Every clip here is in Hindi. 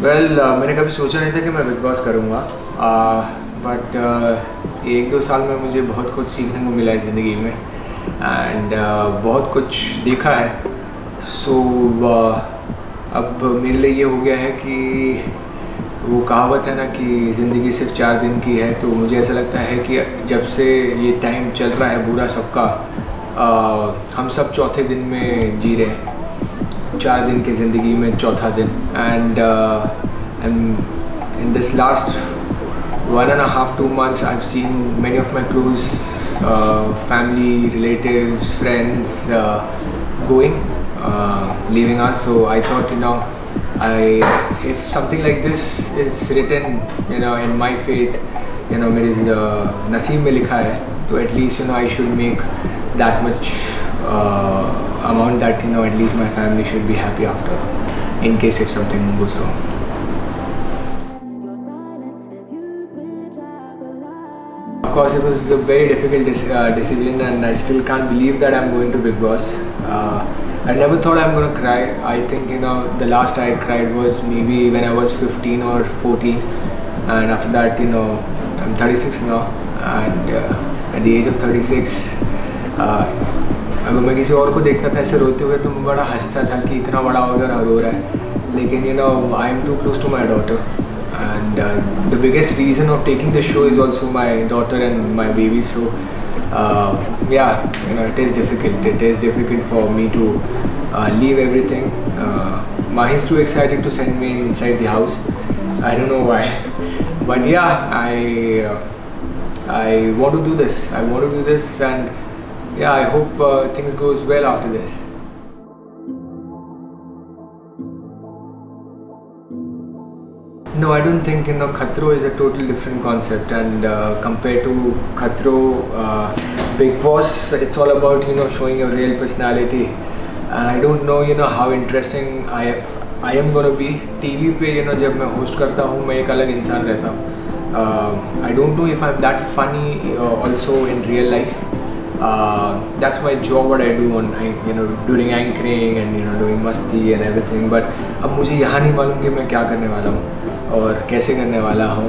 मैंने कभी सोचा नहीं था कि मैं बिग बॉस करूँगा, बट 1-2 साल में मुझे बहुत कुछ सीखने को मिला है ज़िंदगी में एंड बहुत कुछ देखा है। सो अब मेरे लिए ये हो गया है कि वो कहावत है ना कि ज़िंदगी सिर्फ 4 दिन की है, तो मुझे ऐसा लगता है कि जब से ये टाइम चल रहा है बुरा सबका, हम सब चौथे दिन में जी रहे हैं। 4 दिन की ज़िंदगी में चौथा दिन and in this last 1.5-2 months I've seen many of my close family, relatives, friends going, leaving us. So I thought, if something like this is written, in my fate, मेरे नसीब में लिखा है, तो at least I should make that much amount that at least my family should be happy after, in case if something goes wrong. Of course, it was a very difficult decision, and I still can't believe that I'm going to Big Boss. I never thought I'm going to cry. I think the last I cried was maybe when I was 15 or 14, and after that I'm 36 now, and at the age of 36, अगर मैं किसी और को देखता था ऐसे रोते हुए तो मैं बड़ा हंसता था कि इतना बड़ा हो गया रो रहा है, लेकिन I am too close to my daughter, and the biggest reason of taking the show is also my daughter and my baby. So it is difficult for me to leave everything. Mahi is too excited to send me inside the house. I don't know why, but I want to do this, and I hope things goes well after this. No, I don't think Khatro is a totally different concept, and compared to Khatro, Big Boss, it's all about showing your real personality, and I don't know how interesting I am gonna be. TV पे जब मैं host करता हूँ मैं एक अलग इंसान रहता हूँ. I don't know if I'm that funny also in real life. That's my job, what I do on during anchoring and doing मस्ती and everything. But अब मुझे यहाँ नहीं मालूम कि मैं क्या करने वाला हूँ और कैसे करने वाला हूँ.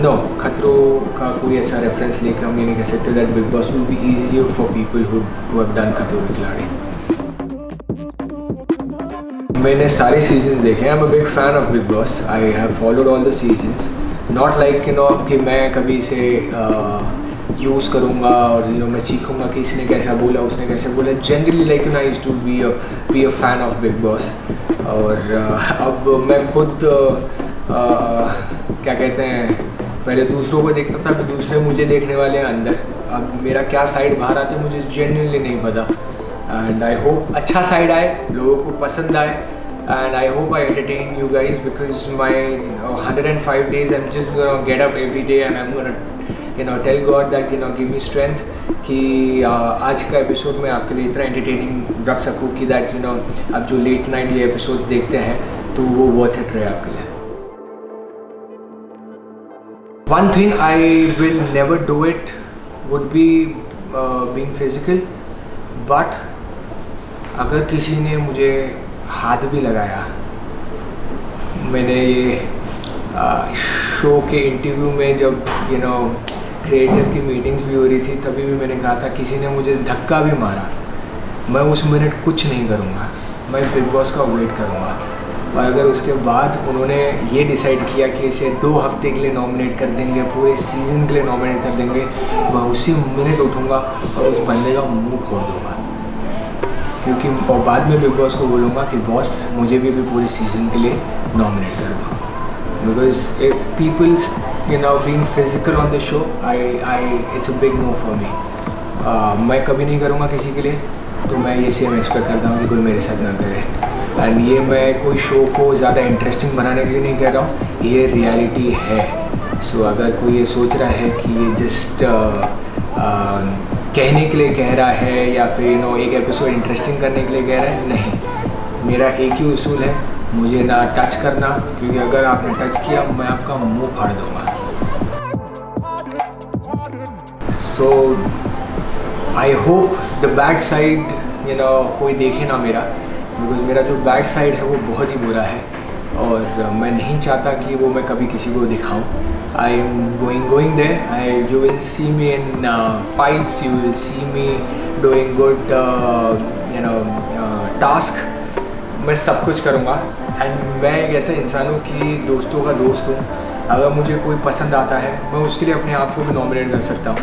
No, खतरों का कोई ऐसा रेफरेंस लेकर हम ये नहीं कह सकते that Big Boss will be easier for people who have done खतरों के खिलाड़ी. मैंने सारे सीजन्स देखे हैं. I'm a big fan of Big Boss. I have followed all the seasons. Not like कि मैं कभी इसे यूज़ करूँगा और मैं सीखूँगा कि इसने कैसा बोला उसने कैसे बोला. Generally I used to be a fan of Big Boss. और अब मैं खुद क्या कहते हैं, पहले दूसरों को देखता था, फिर दूसरे मुझे देखने वाले हैं अंदर. अब मेरा क्या साइड बाहर आता है मुझे जेन्युइनली नहीं पता. एंड आई होप अच्छा साइड आए, लोगों को पसंद आए, and I hope I entertain you guys, because my 105 days I'm just gonna get up every day and I'm gonna tell God that give me strength कि आज का एपिसोड मैं आपके लिए इतना एंटरटेनिंग रख सकूँ कि दैट आप जो लेट नाइट ये एपिसोड्स देखते हैं तो वो वर्थ इट रहे आपके लिए. One thing I will never do it would be being physical, but अगर किसी ने मुझे हाथ भी लगाया, मैंने ये शो के इंटरव्यू में जब क्रिएटिव की मीटिंग्स भी हो रही थी तभी भी मैंने कहा था किसी ने मुझे धक्का भी मारा मैं उस मिनट कुछ नहीं करूँगा, मैं बिग बॉस का वेट करूँगा. और अगर उसके बाद उन्होंने ये डिसाइड किया कि इसे 2 हफ्ते के लिए नॉमिनेट कर देंगे, पूरे सीज़न के लिए नॉमिनेट कर देंगे, मैं उसी मिनट उठूँगा और उस बंदे का मुँह फोड़ दूँगा. क्योंकि और बाद में बिग बॉस को बोलूँगा कि बॉस मुझे भी पूरे सीज़न के लिए नॉमिनेट कर दो. Because if peoples being physical on the show, it's a big no for me. मैं कभी नहीं करूँगा किसी के लिए, तो मैं ये सेम एक्सपेक्ट करता हूँ कि कोई मेरे साथ ना करे. एंड ये मैं कोई शो को ज़्यादा इंटरेस्टिंग बनाने के लिए नहीं कह रहा हूँ, ये रियलिटी है. सो अगर कोई ये सोच रहा है कि ये जस्ट कहने के लिए कह रहा है या फिर एक एपिसोड इंटरेस्टिंग करने के लिए कह रहा है, नहीं. मेरा एक ही उसूल है, मुझे ना टच करना, क्योंकि अगर आपने टच किया मैं आपका मुंह फाड़ दूँगा. So I hope the bad side कोई देखे ना मेरा, बिकॉज मेरा जो बैक साइड है वो बहुत ही बुरा है और मैं नहीं चाहता कि वो मैं कभी किसी को दिखाऊं. I am going there. You will see me in fights, you will see me doing good task. मैं सब कुछ करूँगा. एंड मैं एक ऐसा इंसान हूँ कि दोस्तों का दोस्त हूँ. अगर मुझे कोई पसंद आता है मैं उसके लिए अपने आप को भी नॉमिनेट कर सकता हूँ.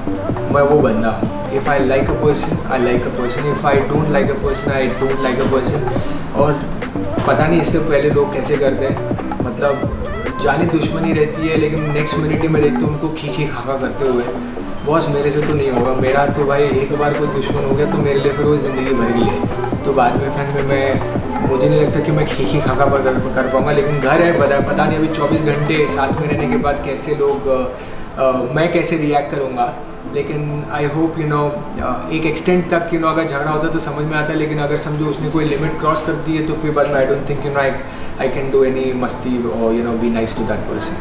मैं वो बंदा हूँ. If I like a person, I like a person. If I don't like a person, I don't like a person. और पता नहीं इससे पहले लोग कैसे करते हैं, मतलब जानी दुश्मनी रहती है लेकिन नेक्स्ट मिनट ही मैं देखता हूँ उनको खी खाका करते हुए. बॉस मेरे से तो नहीं होगा. मेरा तो भाई एक बार कोई दुश्मन हो गया तो मेरे लिए फिर वो ज़िंदगी भर के लिए. तो बाद में फिर मुझे नहीं लगता कि मैं खी खाका पर कर पाऊँगा. लेकिन घर है, पता नहीं अभी 24 घंटे साथ में रहने के बाद कैसे लोग मैं कैसे रिएक्ट करूँगा. लेकिन आई होप एक एक्सटेंट तक अगर झगड़ा होता है तो समझ में आता है. लेकिन अगर समझो उसने कोई लिमिट क्रॉस कर दी है तो फिर बाद में I don't think I can do any मस्ती और be nice to that person.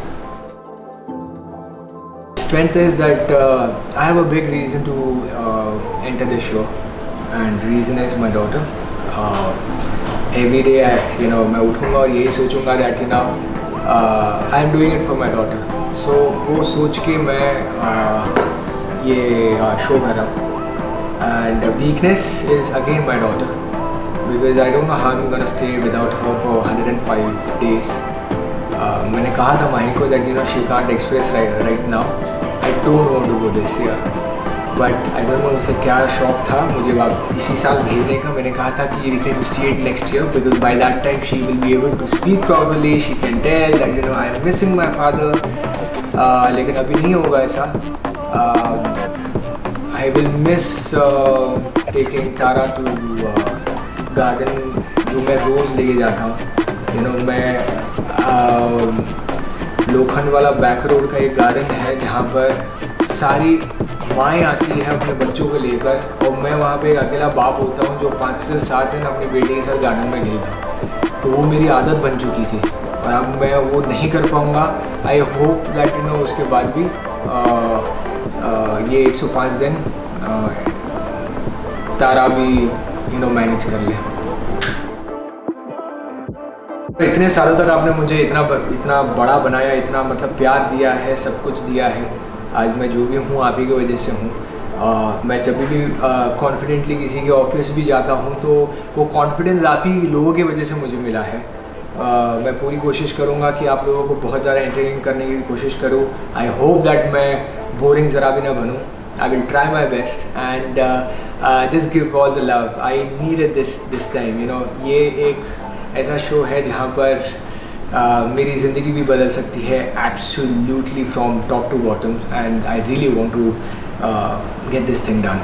Strength is that I have a big reason to enter this show, and reason is my daughter. Every day मैं उठूँगा और यही सोचूंगा that I am doing it for my daughter. So वो सोच के मैं ये शो कर रहा हूँ. And weakness is again my daughter, because I don't know how I'm gonna stay without her for 105 days. मैंने कहा था माही को that she can't express right now. I don't want to go this year, but I don't know उसे क्या शौक था मुझे इसी साल भेजने का. मैंने कहा था कि we can see it next year because by that time she will be able to speak properly. She can tell that I am missing my father. लेकिन अभी नहीं होगा ऐसा. I will miss taking Tara to garden जो मैं रोज़ लेके जाता हूँ. मैं लोखंड वाला बैक रोड का एक गार्डन है जहाँ पर सारी माएँ आती हैं अपने बच्चों को लेकर, और मैं वहाँ पे एक अकेला बाप होता हूँ जो 5 से 7 दिन अपनी बेटी के साथ गार्डन में खेलता हूँ. तो वो मेरी आदत बन चुकी थी और अब मैं वो नहीं कर पाऊँगा. आई होप दैट उसके बाद भी ये 105 दिन तारा भी मैनेज कर ले. इतने सालों तक आपने मुझे इतना बड़ा बनाया, इतना मतलब प्यार दिया है, सब कुछ दिया है. आज मैं जो भी हूँ आप ही की वजह से हूँ. मैं जब भी कॉन्फिडेंटली किसी के ऑफिस भी जाता हूँ तो वो कॉन्फिडेंस आप ही लोगों की वजह से मुझे मिला है. मैं पूरी कोशिश करूँगा कि आप लोगों को बहुत ज़्यादा एंटरटेन करने की कोशिश करूँ. आई होप दैट मैं बोरिंग ज़रा भी ना बनूँ. I will try my best and just give all the love. I need this time. ये एक ऐसा शो है जहाँ पर मेरी ज़िंदगी भी बदल सकती है absolutely from top to bottom. And I really want to get this thing done.